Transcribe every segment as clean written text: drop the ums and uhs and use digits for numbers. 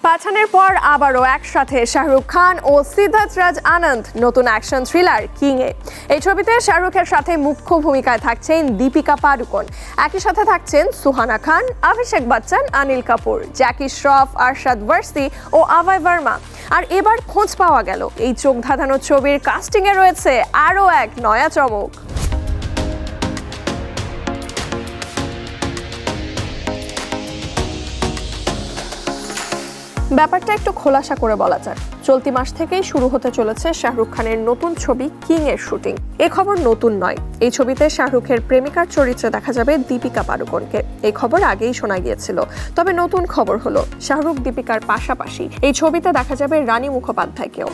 পাঠানের পর আবারও একসাথে শাহরুখ খান ও সিদ্ধার্থ রাজ আনন্দ নতুন অ্যাকশন থ্রিলার কিং এ। এই ছবিতে শাহরুখের সাথে মুখ্য ভূমিকায় থাকছেন দীপিকা পাডুকোন, একই সাথে থাকছেন সুহানা খান, অভিষেক বচ্চন, অনিল কাপুর, জ্যাকি শ্রফ, আরশাদ ওয়ারসি ও অভয় বর্মা। আর এবার খোঁজ পাওয়া গেল এই চোখ ধাঁধানো ছবির কাস্টিং এ রয়েছে আরও এক নয়া চমক। ব্যাপারটা একটু খোলাসা করে বলা যাক। চলতি মাস থেকেই শুরু হতে চলেছে শাহরুখ খানের নতুন ছবি কিং এর শুটিং। এই খবর নতুন নয়, এই ছবিতে শাহরুখের প্রেমিকার চরিত্রে দেখা যাবে দীপিকা পাডুকোনকে। এই খবর আগেই শোনা গিয়েছিল, তবে নতুন খবর হলো শাহরুখ দীপিকার পাশাপাশি এই ছবিতে দেখা যাবে রানী মুখোপাধ্যায়কেও।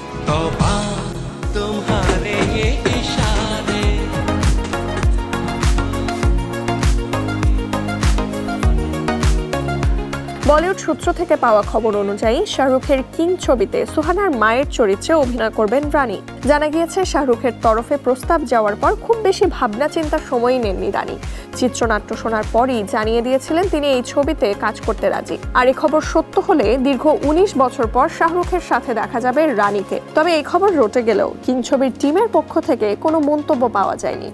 বলিউড সূত্র থেকে পাওয়া খবর অনুযায়ী শাহরুখের কিং ছবিতে সুহানার মায়ের চরিত্রে অভিনয় করবেন রানী। জানা গিয়েছে শাহরুখের তরফে প্রস্তাব যাওয়ার পর খুব বেশি ভাবনা চিন্তার সময়ই নেননি রানী। চিত্রনাট্য শোনার পরই জানিয়ে দিয়েছিলেন তিনি এই ছবিতে কাজ করতে রাজি। আর এই খবর সত্য হলে দীর্ঘ ১৯ বছর পর শাহরুখের সাথে দেখা যাবে রানীকে। তবে এই খবর রটে গেলেও কিং ছবির টিমের পক্ষ থেকে কোনো মন্তব্য পাওয়া যায়নি।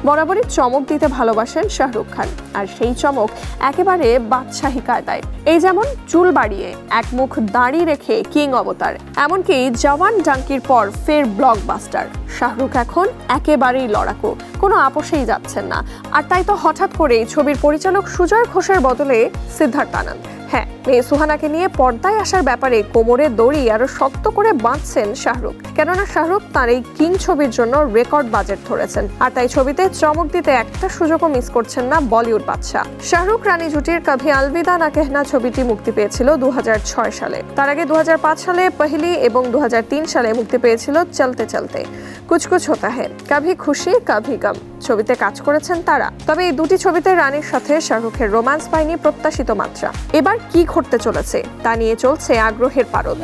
বরাবরই চমক দিতে ভালোবাসেন শাহরুখ খান, আর সেই চমক একেবারে বাদশাহী কায়দায়। এই যেমন চুল বাড়িয়ে এক মুখ দাড়ি রেখে কিং অবতার, এমনকি জওয়ান ডাঙ্কির পর ফের ব্লকবাস্টার। শাহরুখ এখন একেবারেই লড়াকু, কোনো আপোষেই যাচ্ছেন না। আর তাই তো হঠাৎ করেই ছবির পরিচালক সুজয় ঘোষের বদলে সিদ্ধার্থ আনন্দ, হ্যাঁ, মেয়ে সুহানাকে নিয়ে পর্দায় আসার ব্যাপারে কোমরে দড়ি আরো শক্ত করে বাঁধছেন শাহরুখ। কেননা শাহরুখ তার এই কিং ছবির জন্য রেকর্ড বাজেট ধরেছেন, আর তাই ছবিতে চমক দিতে একটা সুযোগও মিস করছেন না বলিউড বাদশা। শাহরুখ রানী জুটির কভি আলবিদা না কেহনা ছবিটি মুক্তি পেয়েছিল ২০০৬ সালে। তার আগে ২০০৫ সালে পহলি এবং ২০০৩ সালে মুক্তি পেয়েছিল চলতে চলতে, কুছ কুছ হোতা হ্যায়, কভি খুশি কভি গম ছবিতে কাজ করেছেন তারা। তবে এই দুটি ছবিতে রানীর সাথে শাহরুখের রোম্যান্স পায়নি প্রত্যাশিত মাত্রা। এবার কি ঘটতে চলেছে তা নিয়ে চলছে আগ্রহের পারদ।